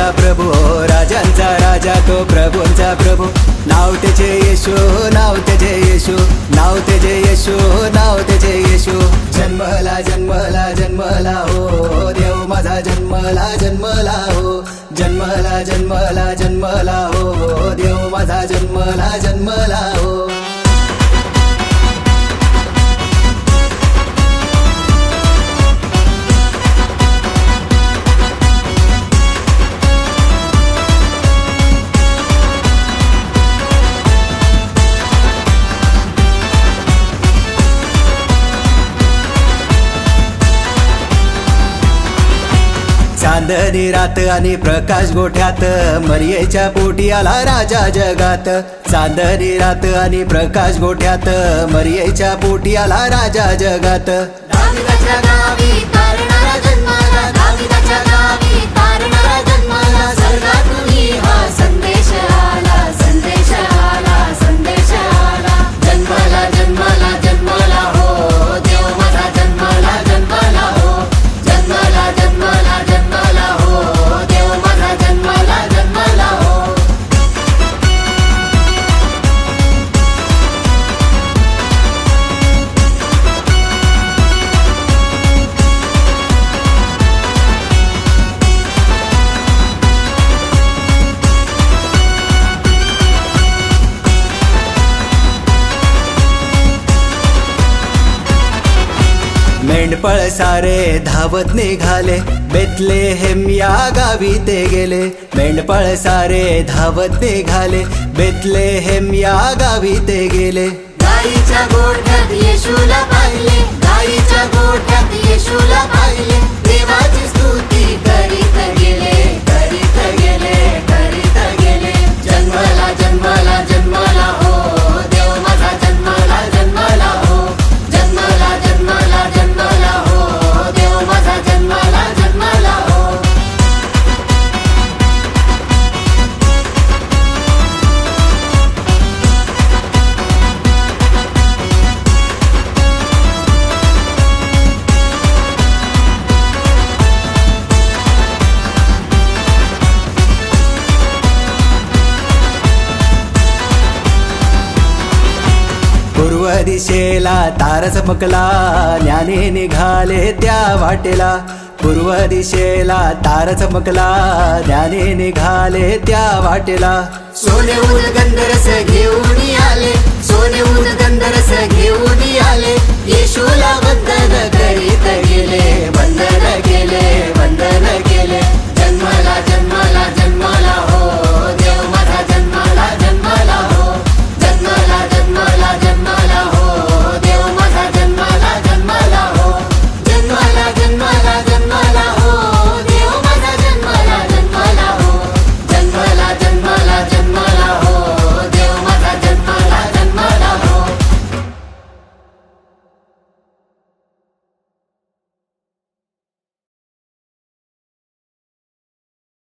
प्रभूंचा प्रभू, राजांचा राजा तो प्रभूंचा प्रभू. नाव त्याचे येशू, नाव त्याचे येशू, नाव त्याचे येशू, नाव त्याचे येशू. जन्मला जन्मला जन्मला हो देव माझा, जन्मला जन्मला हो, जन्मला जन्मला जन्मला हो देव माझा, जन्मला जन्मला हो. चांदणी रात आणि प्रकाश गोठ्यात, मरियेच्या पोटी आला राजा जगात. चांदणी रात आणि प्रकाश गोठ्यात, मरियेच्या पोटी आला राजा जगात. दाविदाच्या गावी तारणारा जन्माला, दाविदाच्या गावी तारणारा जन्माला. स्वर्गातून हा संदेश आला, संदेश आला, संदेश आला. जन्माला जन्माला जन्माला हो देव माझा, जन्माला जन्माला हो, जन्माला जन्माला जन्माला हो देव माझा, जन्माला जन्माला हो. मेंढपाळ सारे धावत निघाले, बेथलेहेम या गावी ते गेले. मेंढपाळ सारे धावत निघाले, बेथलेहेम या गावी ते गेले. गाईच्या गोठ्यात येशूला पाहिले, गाईच्या गोठ्यात येशूला पाहिले. देवाची स्तुती करीत गेले, करीत गेले, करीत गेले. जन्माला जन्माला जन्माला हो देव माझा, जन्माला जन्माला हो, जन्माला जन्माला जन्माला हो देव माझा, जन्माला जन्माला हो. पूर्व दिशेला तारा चमकला, ज्ञानी निघाले त्या वाटेला. पूर्व दिशेला तारा चमकला, ज्ञानी निघाले त्या वाटेला. सोने उदगंधरस घेऊन आले, सोने उदगंधरस घेऊन आले. येशू